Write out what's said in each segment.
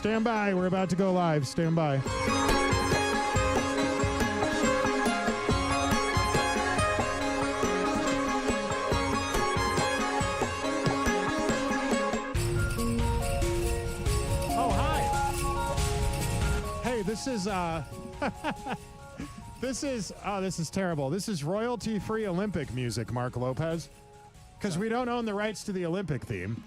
Stand by. We're about to go live. Stand by. Oh, hi. Hey, this is this is terrible. This is royalty-free Olympic music, Mark Lopez, because we don't own the rights to the Olympic theme.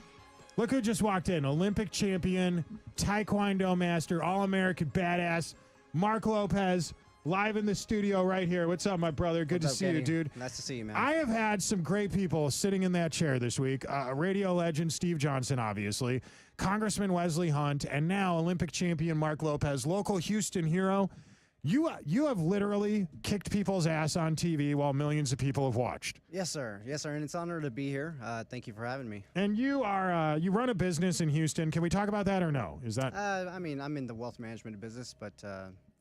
Look who just walked in. Olympic champion, Taekwondo master, All-American badass, Mark Lopez, live in the studio right here. What's up, my brother? Good to see you, dude. Nice to see you, man. I have had some great people sitting in that chair this week. Radio legend Steve Johnson, obviously, Congressman Wesley Hunt, and now Olympic champion Mark Lopez, local Houston hero. You have literally kicked people's ass on TV while millions of people have watched. Yes, sir. Yes, sir. And it's an honor to be here. Thank you for having me. And you are you run a business in Houston. Can we talk about that or no? Is that? I mean, I'm in the wealth management business, but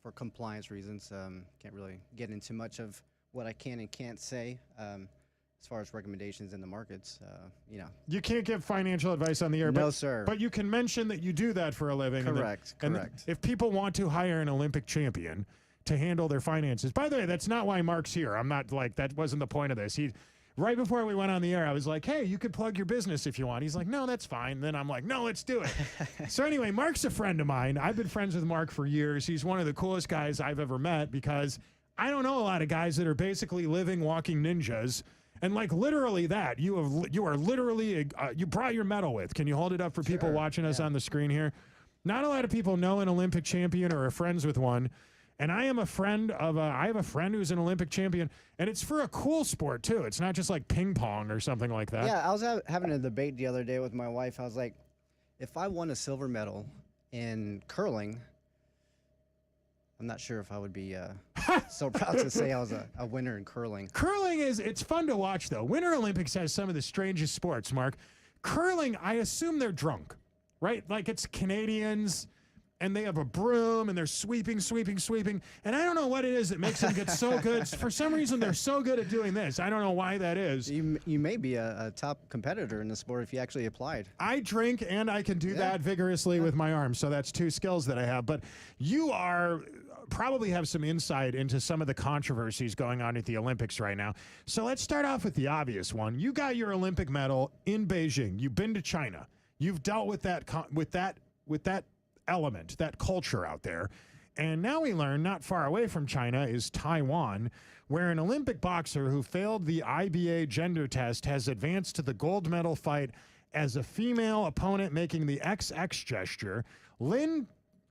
for compliance reasons, can't really get into much of what I can and can't say as far as recommendations in the markets. You can't give financial advice on the air. No, but, sir. But you can mention that you do that for a living. Correct. And correct. if people want to hire an Olympic champion to handle their finances, by the way, that's not why Mark's here. I'm not like, that wasn't the point of this. Right before we went on the air, I was like, hey, you could plug your business if you want. He's like, no, that's fine. Then I'm like, no, let's do it. So anyway, Mark's a friend of mine. I've been friends with Mark for years. He's one of the coolest guys I've ever met because I don't know a lot of guys that are basically living, walking ninjas. And like literally that, you are literally, you brought your medal with. Can you hold it up for people watching us on the screen here? Not a lot of people know an Olympic champion or are friends with one. And I am a friend of I have a friend who's an Olympic champion, and it's for a cool sport too. It's not just like ping pong or something like that. Yeah, I was having a debate the other day with my wife. I was like, if I won a silver medal in curling, I'm not sure if I would be so proud to say I was a winner in curling. Curling it's fun to watch though. Winter Olympics has some of the strangest sports, Mark. Curling, I assume they're drunk, right? Like it's Canadians. And they have a broom, and they're sweeping. And I don't know what it is that makes them get so good. For some reason, they're so good at doing this. I don't know why that is. You may be a top competitor in the sport if you actually applied. I drink, and I can do that vigorously with my arms. So that's two skills that I have. But you probably have some insight into some of the controversies going on at the Olympics right now. So let's start off with the obvious one. You got your Olympic medal in Beijing. You've been to China. You've dealt with that element, that culture out there. And now we learn not far away from China is Taiwan, where an Olympic boxer who failed the IBA gender test has advanced to the gold medal fight as a female opponent making the XX gesture. Lin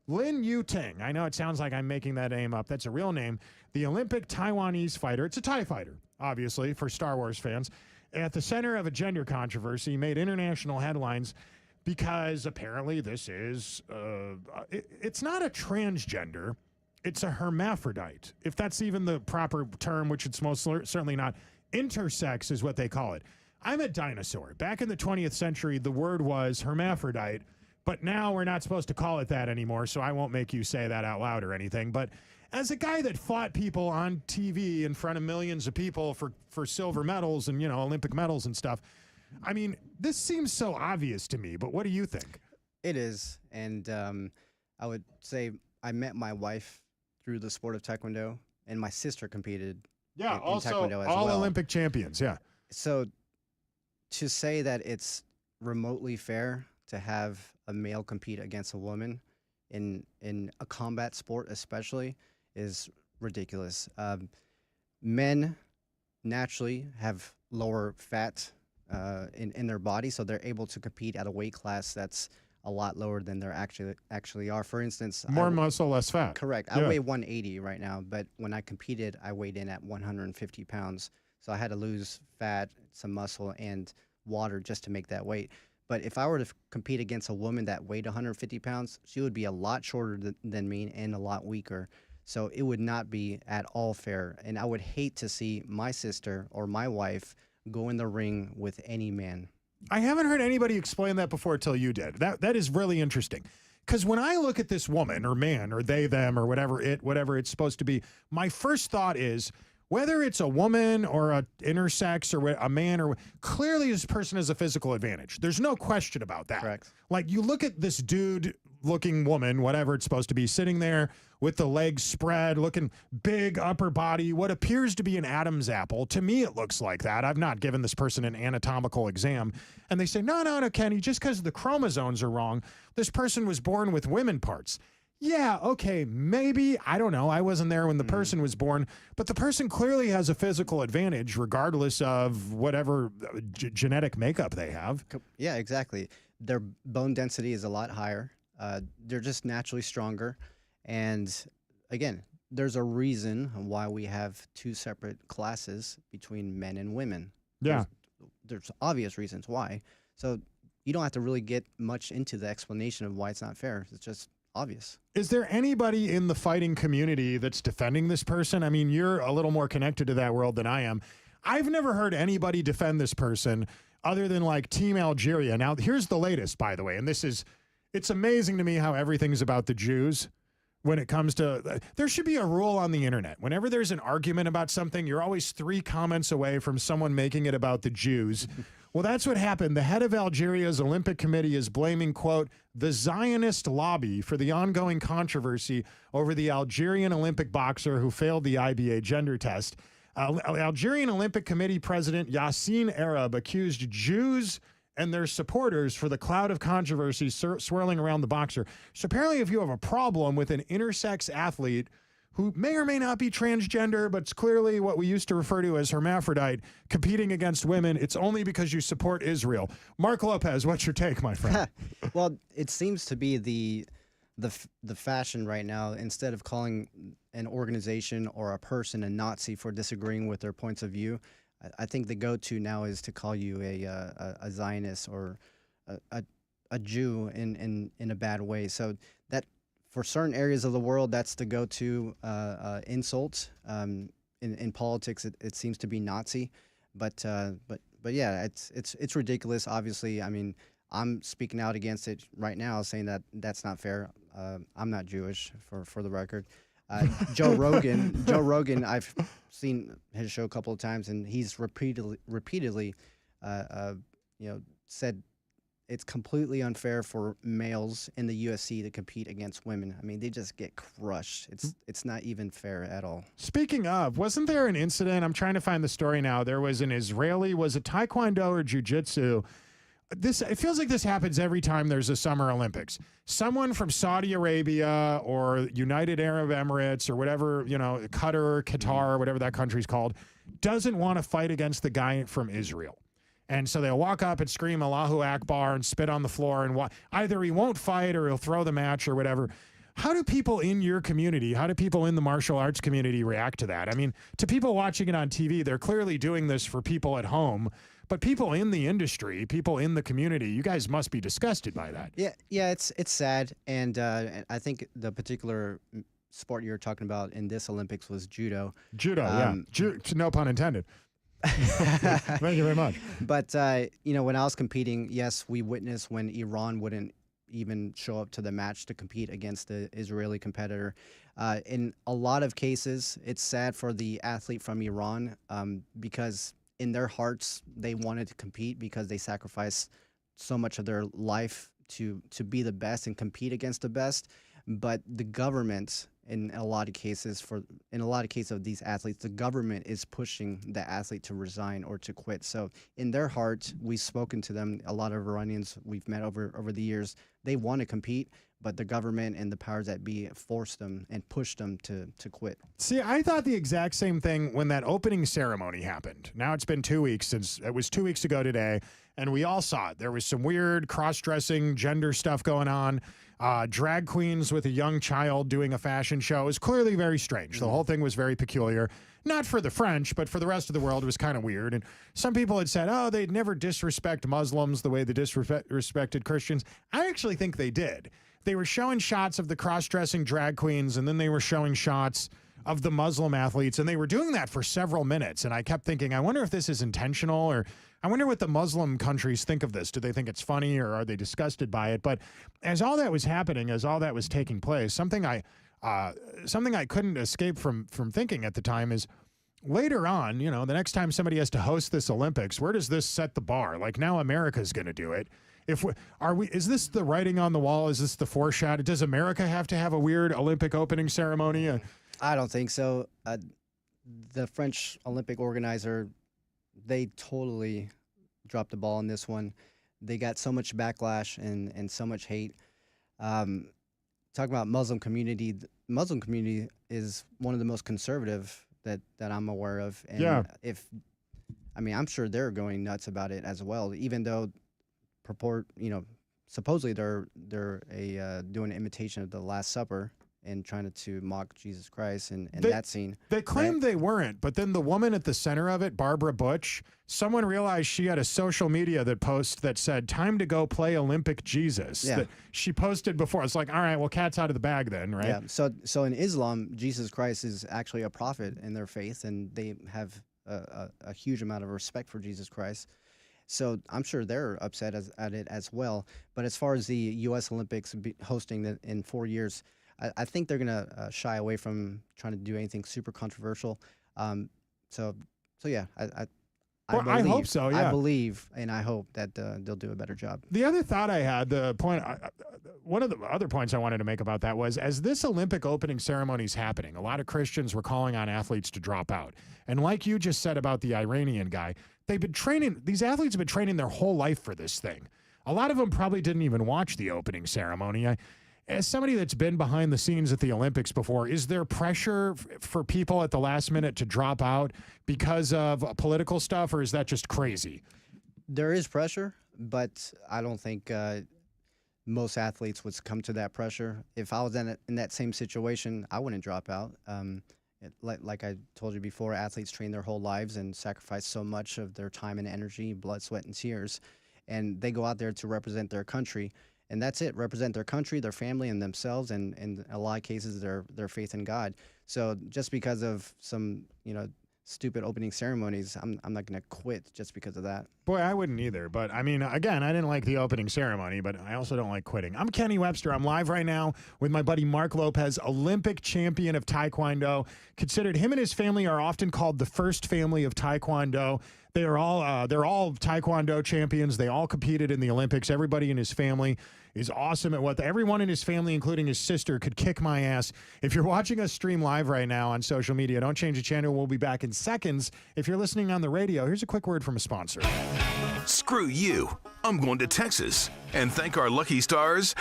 Yu-ting. I know it sounds like I'm making that name up. That's a real name. The Olympic Taiwanese fighter. It's a TIE fighter, obviously, for Star Wars fans. At the center of a gender controversy, made international headlines because apparently this is, it's not a transgender, it's a hermaphrodite. If that's even the proper term, which it's most certainly not. Intersex is what they call it. I'm a dinosaur. Back in the 20th century, the word was hermaphrodite, but now we're not supposed to call it that anymore, so I won't make you say that out loud or anything. But as a guy that fought people on TV in front of millions of people for silver medals and, Olympic medals and stuff, I mean, this seems so obvious to me, but what do you think? It is, and I would say I met my wife through the sport of Taekwondo, and my sister competed in Taekwondo as all well. Olympic champions, yeah. So to say that it's remotely fair to have a male compete against a woman in a combat sport especially is ridiculous. Men naturally have lower fat in their body, so they're able to compete at a weight class that's a lot lower than they're actually are. For instance, more muscle, less fat. Correct. I weigh 180 right now, but when I competed, I weighed in at 150 pounds. So I had to lose fat, some muscle, and water just to make that weight. But if I were to compete against a woman that weighed 150 pounds, she would be a lot shorter than me and a lot weaker. So it would not be at all fair. And I would hate to see my sister or my wife go in the ring with any man. I haven't heard anybody explain that before till you did. That is really interesting. Because when I look at this woman or man or they, them or whatever it's supposed to be, my first thought is whether it's a woman or a intersex or a man or clearly this person has a physical advantage. There's no question about that. Correct. Like you look at this dude looking woman, whatever it's supposed to be, sitting there with the legs spread, looking big upper body, what appears to be an Adam's apple. To me, it looks like that. I've not given this person an anatomical exam. And they say, no, Kenny, just because the chromosomes are wrong, this person was born with women parts. Yeah, okay, maybe. I don't know. I wasn't there when the person was born, but the person clearly has a physical advantage regardless of whatever genetic makeup they have. Yeah, exactly. Their bone density is a lot higher. They're just naturally stronger. And again, there's a reason why we have two separate classes between men and women. Yeah. There's obvious reasons why. So you don't have to really get much into the explanation of why it's not fair. It's just obvious. Is there anybody in the fighting community that's defending this person? I mean, you're a little more connected to that world than I am. I've never heard anybody defend this person other than like Team Algeria. Now, here's the latest, by the way, and it's amazing to me how everything's about the Jews when it comes to, there should be a rule on the internet. Whenever there's an argument about something, you're always 3 comments away from someone making it about the Jews. Well, that's what happened. The head of Algeria's Olympic Committee is blaming, quote, the Zionist lobby for the ongoing controversy over the Algerian Olympic boxer who failed the IBA gender test. Algerian Olympic Committee President Yassine Arab accused Jews and their supporters for the cloud of controversy swirling around the boxer. So apparently if you have a problem with an intersex athlete who may or may not be transgender, but it's clearly what we used to refer to as hermaphrodite, competing against women, it's only because you support Israel. Mark Lopez, what's your take, my friend? Well, it seems to be the fashion right now. Instead of calling an organization or a person a Nazi for disagreeing with their points of view, I think the go-to now is to call you a Zionist or a Jew in a bad way. So that, for certain areas of the world, that's the go-to insult. In politics, it seems to be Nazi, but yeah, it's ridiculous. Obviously, I mean, I'm speaking out against it right now, saying that that's not fair. I'm not Jewish, for the record. Joe Rogan, I've seen his show a couple of times, and he's repeatedly, said it's completely unfair for males in the UFC to compete against women. I mean, they just get crushed. It's not even fair at all. Speaking of, wasn't there an incident? I'm trying to find the story now. There was an Israeli, was it Taekwondo or Jiu-Jitsu? It feels like this happens every time there's a Summer Olympics. Someone from Saudi Arabia or United Arab Emirates or whatever, Qatar, whatever that country's called, doesn't want to fight against the guy from Israel. And so they'll walk up and scream Allahu Akbar and spit on the floor, and either he won't fight or he'll throw the match or whatever. How do people in your community, how do people in the martial arts community react to that? I mean, to people watching it on TV, they're clearly doing this for people at home. But people in the industry, people in the community, you guys must be disgusted by that. Yeah, it's sad, and I think the particular sport you were talking about in this Olympics was judo. Judo, yeah. No pun intended. Thank you very much. But when I was competing, yes, we witnessed when Iran wouldn't even show up to the match to compete against the Israeli competitor. In a lot of cases, it's sad for the athlete from Iran because in their hearts, they wanted to compete because they sacrificed so much of their life to be the best and compete against the best. But the government, in a lot of cases of these athletes, the government is pushing the athlete to resign or to quit. So in their heart, we've spoken to them. A lot of Iranians we've met over the years, they want to compete, but the government and the powers that be force them and push them to quit. See, I thought the exact same thing when that opening ceremony happened. Now it's been 2 weeks since, it was 2 weeks ago today, and we all saw it. There was some weird cross-dressing gender stuff going on. Drag queens with a young child doing a fashion show. It was clearly very strange. The whole thing was very peculiar. Not for the French, but for the rest of the world, it was kind of weird. And some people had said, oh, they'd never disrespect Muslims the way they disrespected Christians. I actually think they did. They were showing shots of the cross-dressing drag queens, and then they were showing shots of the Muslim athletes, and they were doing that for several minutes. And I kept thinking, I wonder if this is intentional, or I wonder what the Muslim countries think of this. Do they think it's funny, or are they disgusted by it? But as all that was happening, as all that was taking place, something I couldn't escape from thinking at the time is, later on, the next time somebody has to host this Olympics, where does this set the bar? Like, now America's going to do it. If we, are we, is this the writing on the wall? Is this the foreshadow? Does America have to have a weird Olympic opening ceremony? I don't think so. The French Olympic organizer, they totally dropped the ball on this one. They got so much backlash and so much hate. Talking about Muslim community, the Muslim community is one of the most conservative that I'm aware of. And Yeah. I'm sure they're going nuts about it as well, even though supposedly they're doing an imitation of the Last Supper and trying to mock Jesus Christ and that scene. They claimed they weren't, but then the woman at the center of it, Barbara Butch, someone realized she had a social media post that said, "Time to go play Olympic Jesus." Yeah. That she posted before. It's like, all right, well, cat's out of the bag then, right? Yeah. So in Islam, Jesus Christ is actually a prophet in their faith, and they have a huge amount of respect for Jesus Christ. So I'm sure they're upset at it as well. But as far as the U.S. Olympics hosting it in 4 years, I think they're going to shy away from trying to do anything super controversial. So yeah, I hope so, yeah. I believe and I hope that they'll do a better job. The other thought I had, one of the other points I wanted to make about that was, as this Olympic opening ceremony is happening, a lot of Christians were calling on athletes to drop out. And like you just said about the Iranian guy, these athletes have been training their whole life for this thing. A lot of them probably didn't even watch the opening ceremony. As somebody that's been behind the scenes at the Olympics before, is there pressure for people at the last minute to drop out because of political stuff, or is that just crazy? There is pressure, but I don't think most athletes would succumb to that pressure. If I was in that same situation, I wouldn't drop out. Like I told you before, athletes train their whole lives and sacrifice so much of their time and energy, blood, sweat, and tears, and they go out there to represent their country. And that's it, represent their country, their family, and themselves, and in a lot of cases, their faith in God. So just because of some, stupid opening ceremonies, I'm not going to quit just because of that. Boy, I wouldn't either. But, again, I didn't like the opening ceremony, but I also don't like quitting. I'm Kenny Webster. I'm live right now with my buddy Mark Lopez, Olympic champion of Taekwondo. Considered, him and his family are often called the first family of Taekwondo. They're all Taekwondo champions. They all competed in the Olympics. Everybody in his family is awesome at everyone in his family, including his sister, could kick my ass. If you're watching us stream live right now on social media, don't change the channel. We'll be back in seconds. If you're listening on the radio, here's a quick word from a sponsor. Screw you. I'm going to Texas and thank our lucky stars.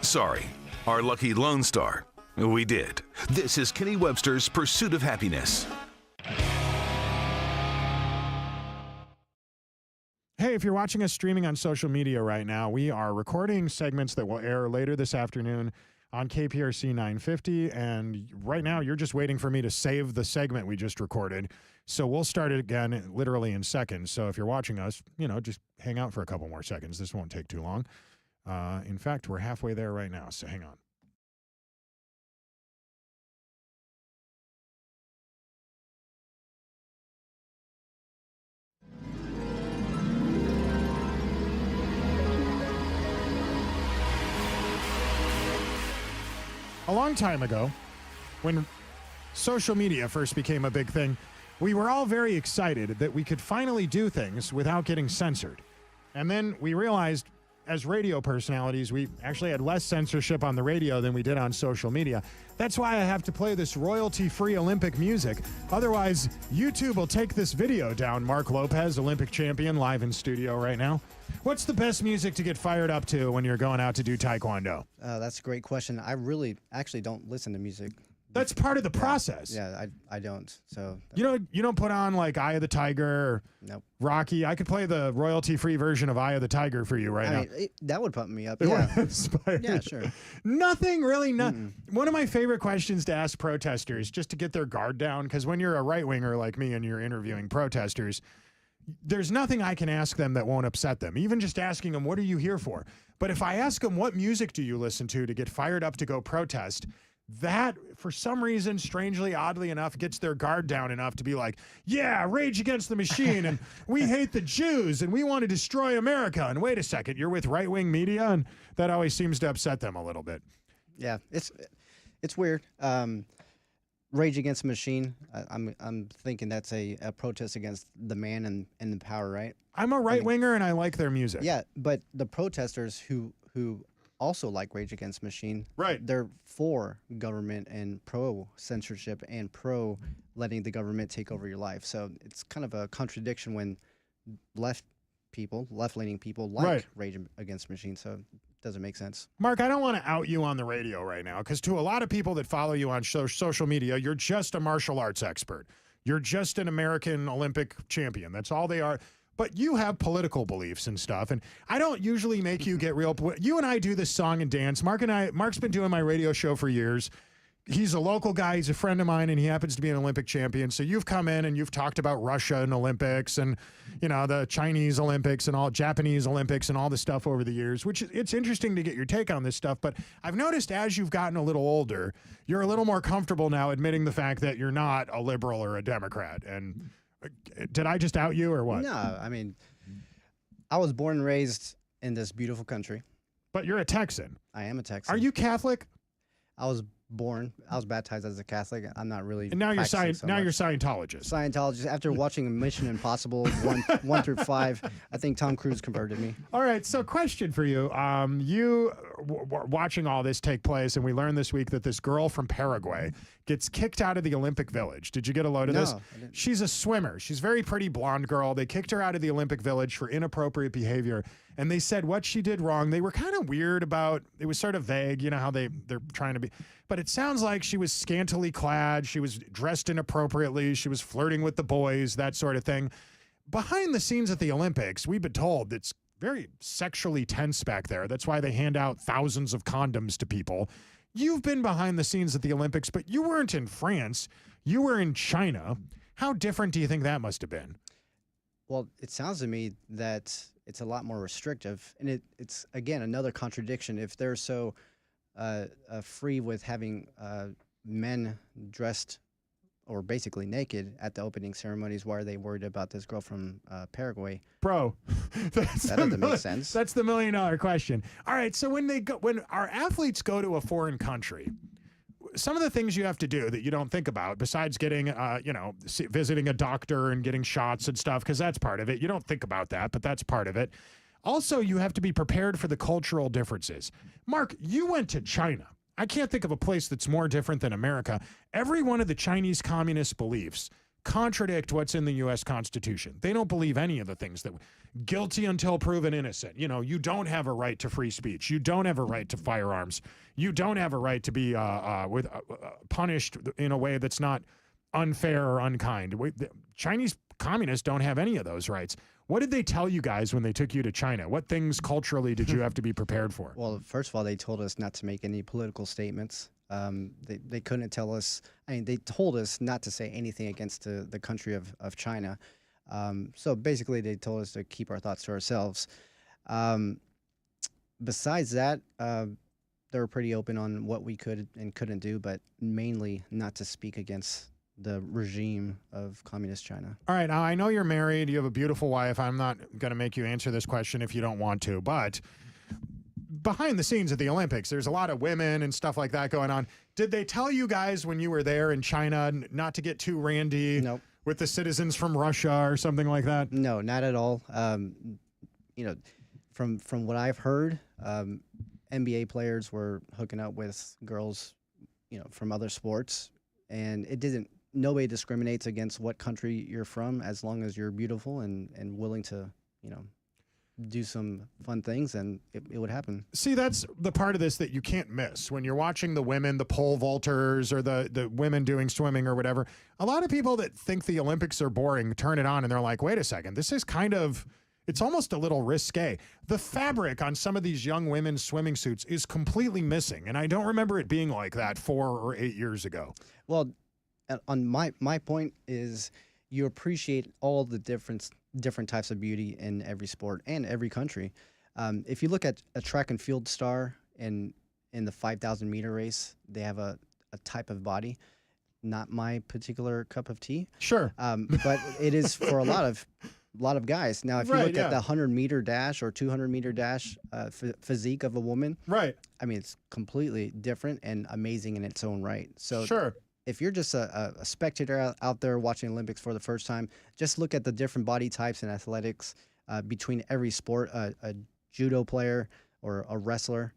Sorry, our lucky Lone Star. We did. This is Kenny Webster's Pursuit of Happiness. Hey, if you're watching us streaming on social media right now, we are recording segments that will air later this afternoon on KPRC 950. And right now, you're just waiting for me to save the segment we just recorded. So we'll start it again literally in seconds. So if you're watching us, just hang out for a couple more seconds. This won't take too long. In fact, we're halfway there right now, so hang on. A long time ago, when social media first became a big thing, we were all very excited that we could finally do things without getting censored. And then we realized, as radio personalities, we actually had less censorship on the radio than we did on social media. That's why I have to play this royalty-free Olympic music. Otherwise, YouTube will take this video down. Mark Lopez, Olympic champion, live in studio right now. What's the best music to get fired up to when you're going out to do Taekwondo? That's a great question. I really actually don't listen to music. That's part of the process. Yeah, I don't. So you don't put on like Eye of the Tiger or nope. Rocky. I could play the royalty-free version of Eye of the Tiger for you right now. That would pump me up. It Yeah, would inspire yeah, you. sure. Nothing really. One of my favorite questions to ask protesters, just to get their guard down, because when you're a right-winger like me and you're interviewing protesters, there's nothing I can ask them that won't upset them. Even just asking them, what are you here for? But if I ask them, what music do you listen to get fired up to go protest, that, for some reason, strangely, oddly enough, gets their guard down enough to be like, yeah, Rage Against the Machine, and we hate the Jews, and we want to destroy America. And wait a second, you're with right-wing media? And that always seems to upset them a little bit. Yeah, it's weird. Rage Against the Machine. I'm thinking that's a protest against the man and the power, right? I'm a right winger and I like their music. Yeah, but the protesters who also like Rage Against the Machine, Right. they're for government and pro censorship and pro letting the government take over your life. So it's kind of a contradiction when left-leaning people like Right. Rage Against the Machine. So it doesn't make sense. Mark, I don't want to out you on the radio right now because to a lot of people that follow you on social media, you're just a martial arts expert. You're just an American Olympic champion. That's all they are. But you have political beliefs and stuff. And I don't usually make you get real. You and I do this song and dance. Mark's been doing my radio show for years. He's a local guy. He's a friend of mine, and he happens to be an Olympic champion. So you've come in and you've talked about Russia and Olympics and, you know, the Chinese Olympics and all Japanese Olympics and all this stuff over the years, which it's interesting to get your take on this stuff. But I've noticed as you've gotten a little older, you're a little more comfortable now admitting the fact that you're not a liberal or a Democrat. And did I just out you or what? No, I mean, I was born and raised in this beautiful country. But you're a Texan. I am a Texan. Are you Catholic? I was baptized as a Catholic. I'm not really. And now you're practicing you're so much. Scientologist. Scientologist. After watching Mission Impossible 1 through 5, I think Tom Cruise converted me. All right. So, question for you: watching all this take place, and we learned this week that this girl from Paraguay gets kicked out of the Olympic Village. Did you get a load of this? No, I didn't. She's a swimmer. She's a very pretty blonde girl. They kicked her out of the Olympic Village for inappropriate behavior, and they said what she did wrong. They were kind of weird about. It was sort of vague. You know how they're trying to be. But it sounds like she was scantily clad. She was dressed inappropriately. She was flirting with the boys, that sort of thing. Behind the scenes at the Olympics, we've been told it's very sexually tense back there. That's why they hand out thousands of condoms to people. You've been behind the scenes at the Olympics, but you weren't in France. You were in China. How different do you think that must have been? Well, it sounds to me that it's a lot more restrictive, and it's again another contradiction. If they're so free with having men dressed or basically naked at the opening ceremonies, why are they worried about this girl from Paraguay? Bro, that doesn't make sense. That's the $1 million question. All right, so when our athletes go to a foreign country, some of the things you have to do that you don't think about, besides getting, visiting a doctor and getting shots and stuff, because that's part of it. You don't think about that, but that's part of it. Also, you have to be prepared for the cultural differences. Mark, you went to China. I can't think of a place that's more different than America. Every one of the Chinese communist beliefs contradict what's in the U.S. Constitution. They don't believe any of the things that guilty until proven innocent. You know, you don't have a right to free speech. You don't have a right to firearms. You don't have a right to be punished in a way that's not unfair or unkind. The Chinese communists don't have any of those rights. What did they tell you guys when they took you to China? What things culturally did you have to be prepared for? Well, first of all, they told us not to make any political statements. They couldn't tell us. I mean, they told us not to say anything against the country of China. So basically, they told us to keep our thoughts to ourselves. Besides that, they were pretty open on what we could and couldn't do, but mainly not to speak against the regime of communist China. All right. Now, I know you're married. You have a beautiful wife. I'm not going to make you answer this question if you don't want to, but behind the scenes at the Olympics, there's a lot of women and stuff like that going on. Did they tell you guys when you were there in China not to get too randy Nope. with the citizens from Russia or something like that? No, not at all. From what I've heard, NBA players were hooking up with girls, from other sports, and nobody discriminates against what country you're from as long as you're beautiful and willing to, do some fun things, and it would happen. See, that's the part of this that you can't miss when you're watching the women, the pole vaulters or the women doing swimming or whatever. A lot of people that think the Olympics are boring turn it on and they're like, wait a second, this is it's almost a little risque. The fabric on some of these young women's swimming suits is completely missing, and I don't remember it being like that 4 or 8 years ago. Well, on my point is you appreciate all the different types of beauty in every sport and every country. If you look at a track and field star in the 5,000 meter race, they have a type of body. Not my particular cup of tea. Sure. But it is for a lot of guys. Now, if you look at the 100-meter dash or 200-meter dash physique of a woman, right. I mean, it's completely different and amazing in its own right. So sure. if you're just a spectator out there watching Olympics for the first time, just look at the different body types and athletics between every sport. A judo player or a wrestler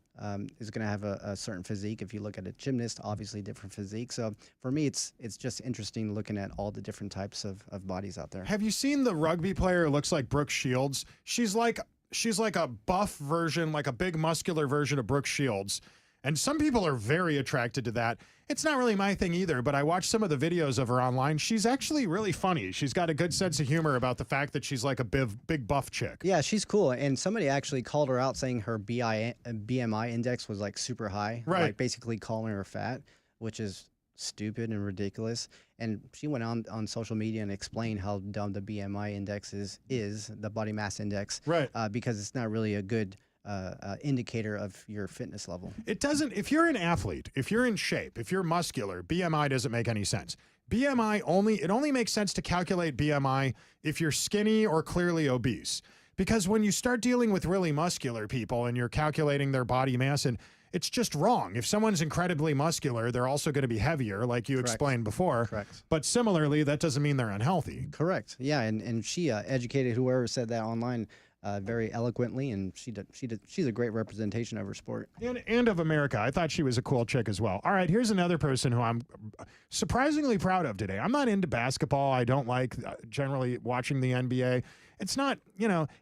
is going to have a certain physique. If you look at a gymnast, obviously different physique. So for me, it's just interesting looking at all the different types of bodies out there. Have you seen the rugby player who looks like Brooke Shields? She's like a buff version, like a big muscular version of Brooke Shields. And some people are very attracted to that. It's not really my thing either, but I watched some of the videos of her online. She's actually really funny. She's got a good sense of humor about the fact that she's like a big buff chick. Yeah, she's cool. And somebody actually called her out saying her BMI index was like super high. Right. Like basically calling her fat, which is stupid and ridiculous. And she went on social media and explained how dumb the BMI index is the body mass index. Right. Because it's not really a good indicator of your fitness level. It doesn't, if you're an athlete, if you're in shape, if you're muscular, BMI doesn't make any sense. BMI only makes sense to calculate BMI if you're skinny or clearly obese. Because when you start dealing with really muscular people and you're calculating their body mass, and it's just wrong. If someone's incredibly muscular, they're also going to be heavier, like you explained before. Correct. But similarly, that doesn't mean they're unhealthy. Correct. Yeah, and she educated whoever said that online very eloquently, and she's a great representation of her sport. And of America. I thought she was a cool chick as well. All right, here's another person who I'm surprisingly proud of today. I'm not into basketball. I don't like generally watching the NBA. It's not,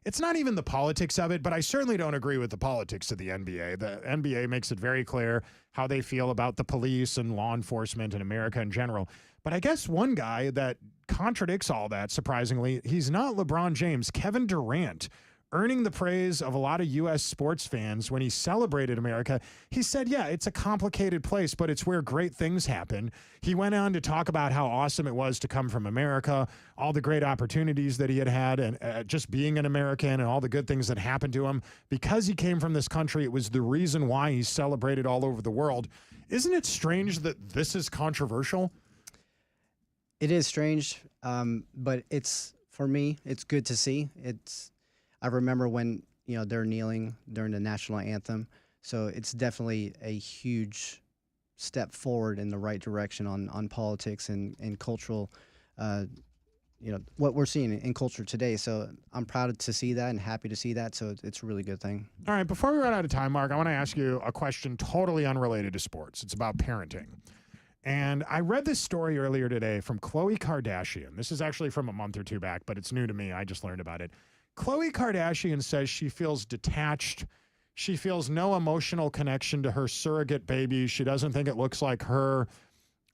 it's not even the politics of it, but I certainly don't agree with the politics of the NBA. The NBA makes it very clear how they feel about the police and law enforcement in America in general. But I guess one guy that contradicts all that, surprisingly, he's not LeBron James, Kevin Durant, earning the praise of a lot of U.S. sports fans when he celebrated America. He said, yeah, it's a complicated place, but it's where great things happen. He went on to talk about how awesome it was to come from America, all the great opportunities that he had, and just being an American and all the good things that happened to him. Because he came from this country, it was the reason why he's celebrated all over the world. Isn't it strange that this is controversial? It is strange, but for me, it's good to see. I remember when they're kneeling during the national anthem, so it's definitely a huge step forward in the right direction on politics and cultural, what we're seeing in culture today. So I'm proud to see that and happy to see that. So it's a really good thing. All right, before we run out of time, Mark, I want to ask you a question totally unrelated to sports. It's about parenting. And I read this story earlier today from Khloe Kardashian. This is actually from a month or two back, but it's new to me. I just learned about it. Khloe Kardashian says she feels detached. She feels no emotional connection to her surrogate baby. She doesn't think it looks like her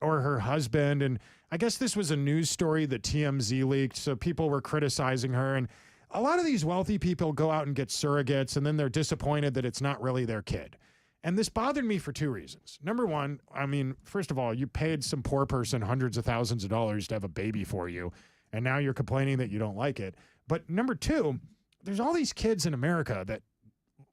or her husband. And I guess this was a news story that TMZ leaked, so people were criticizing her. And a lot of these wealthy people go out and get surrogates, and then they're disappointed that it's not really their kid. And this bothered me for two reasons. Number one, I mean, first of all, you paid some poor person hundreds of thousands of dollars to have a baby for you, and now you're complaining that you don't like it. But number two, there's all these kids in America that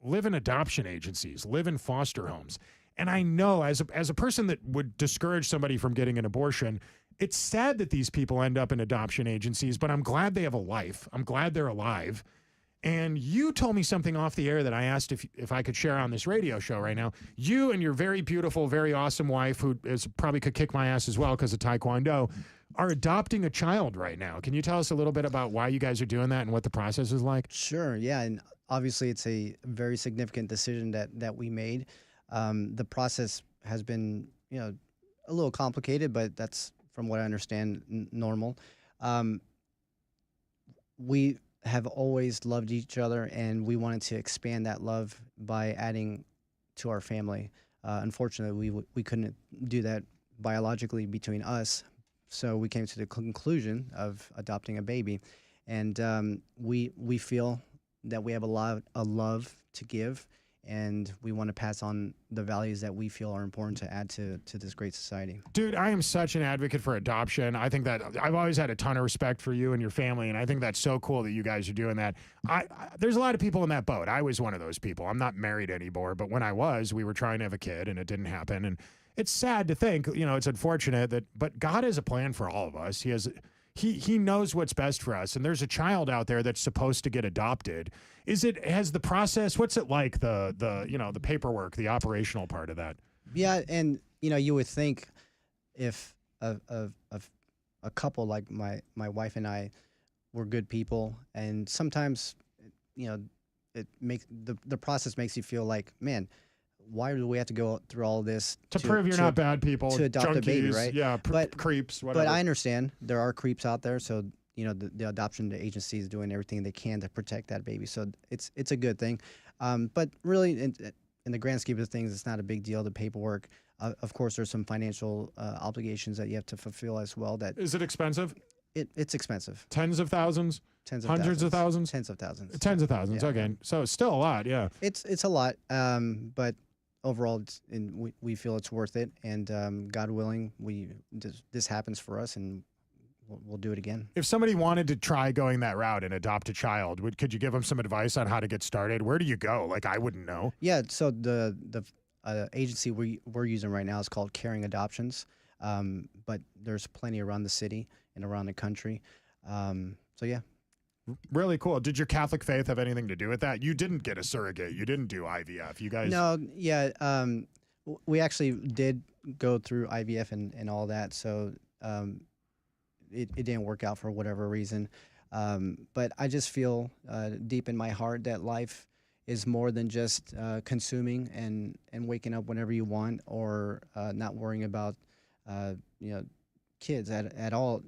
live in adoption agencies, live in foster homes. And I know as a person that would discourage somebody from getting an abortion, it's sad that these people end up in adoption agencies, but I'm glad they have a life. I'm glad they're alive. And you told me something off the air that I asked if I could share on this radio show right now. You and your very beautiful, very awesome wife, who probably could kick my ass as well because of Taekwondo, are adopting a child right now. Can you tell us a little bit about why you guys are doing that and what the process is like? Sure, yeah, and obviously it's a very significant decision that we made. The process has been, a little complicated, but that's, from what I understand, normal. We have always loved each other, and we wanted to expand that love by adding to our family. Unfortunately, we couldn't do that biologically between us, so we came to the conclusion of adopting a baby. And we feel that we have a lot of love to give, and we want to pass on the values that we feel are important to add to this great society. Dude, I am such an advocate for adoption. I think that I've always had a ton of respect for you and your family, and I think that's so cool that you guys are doing that. There's a lot of people in that boat. I was one of those people. I'm not married anymore, but when I was, we were trying to have a kid, and it didn't happen. And it's sad to think, it's unfortunate but God has a plan for all of us. He knows what's best for us, and there's a child out there that's supposed to get adopted. Has the process, what's it like, the paperwork, the operational part of that? Yeah, and you would think if a couple like my wife and I, we're good people, and sometimes, you know, it makes the process makes you feel like, man, why do we have to go through all this to prove you're not bad people, to adopt junkies, a baby, right? Yeah, But creeps, whatever. But I understand there are creeps out there, so you know the adoption agency is doing everything they can to protect that baby, so it's a good thing. But really, in the grand scheme of things, it's not a big deal. The paperwork, of course, there's some financial obligations that you have to fulfill as well. That is it expensive? It's expensive. Tens of thousands? Hundreds of thousands? Tens of thousands. Tens of thousands. Yeah. Okay, so it's still a lot. Yeah. It's a lot, but overall, we feel it's worth it, and God willing, this happens for us, and we'll do it again. If somebody wanted to try going that route and adopt a child, could you give them some advice on how to get started? Where do you go? Like, I wouldn't know. Yeah, so the agency we're using right now is called Caring Adoptions, but there's plenty around the city and around the country. So yeah. Really cool. Did your Catholic faith have anything to do with that? You didn't get a surrogate. You didn't do IVF. You guys. No, yeah. We actually did go through IVF and all that. So it didn't work out for whatever reason. But I just feel deep in my heart that life is more than just consuming and waking up whenever you want, or not worrying about kids at all.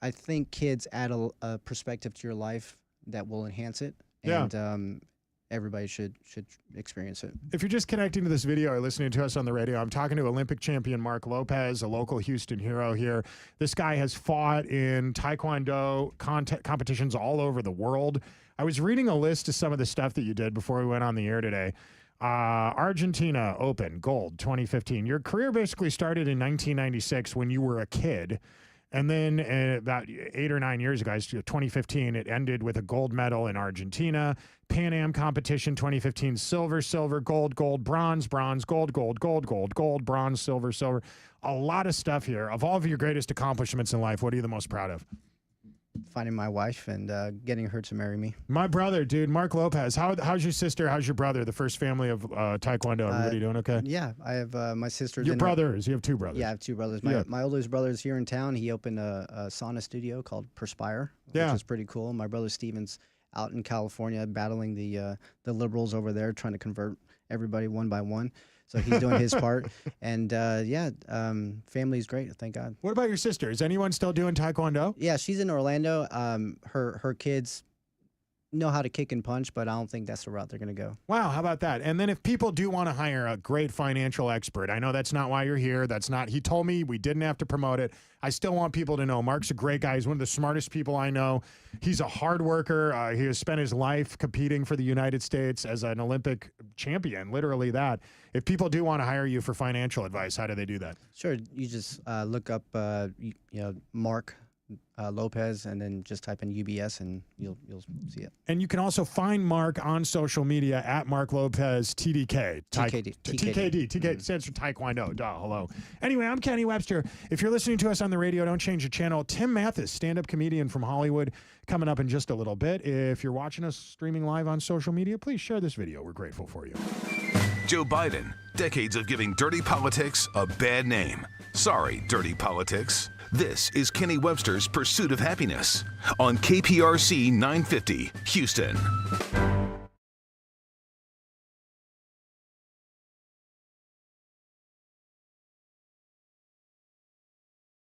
I think kids add a perspective to your life that will enhance it, and everybody should experience it. If you're just connecting to this video or listening to us on the radio, I'm talking to Olympic champion Mark Lopez, a local Houston hero here. This guy has fought in Taekwondo competitions all over the world. I was reading a list of some of the stuff that you did before we went on the air today. Argentina Open, gold, 2015. Your career basically started in 1996 when you were a kid. And then about 8 or 9 years ago, 2015, it ended with a gold medal in Argentina. Pan Am competition 2015, silver, gold, bronze, gold, bronze, silver. A lot of stuff here. Of all of your greatest accomplishments in life, what are you the most proud of? Finding my wife and getting her to marry me. My brother, dude, Mark Lopez. How's your sister? How's your brother? The first family of Taekwondo. Everybody doing okay? Yeah, I have my sisters. Your brothers. You have two brothers. Yeah, I have two brothers. My oldest brother is here in town. He opened a sauna studio called Perspire, which is pretty cool. My brother Steven's out in California battling the liberals over there, trying to convert everybody one by one. So he's doing his part. And family's great, thank God. What about your sister? Is anyone still doing Taekwondo? Yeah, she's in Orlando. Her kids know how to kick and punch, but I don't think that's the route they're going to go. Wow, how about that? And then if people do want to hire a great financial expert, I know that's not why you're here. That's not, he told me we didn't have to promote it. I still want people to know Mark's a great guy. He's one of the smartest people I know. He's a hard worker. He has spent his life competing for the United States as an Olympic champion, literally that. If people do want to hire you for financial advice, how do they do that? Sure, you just look up Mark Lopez, and then just type in UBS, and you'll see it. And you can also find Mark on social media at Mark Lopez TDK. TKD stands for Taekwondo. Duh, hello. Anyway, I'm Kenny Webster. If you're listening to us on the radio, don't change the channel. Tim Mathis, stand-up comedian from Hollywood, coming up in just a little bit. If you're watching us streaming live on social media, please share this video. We're grateful for you. Joe Biden, decades of giving dirty politics a bad name. Sorry, dirty politics. This is Kenny Webster's Pursuit of Happiness on KPRC 950, Houston.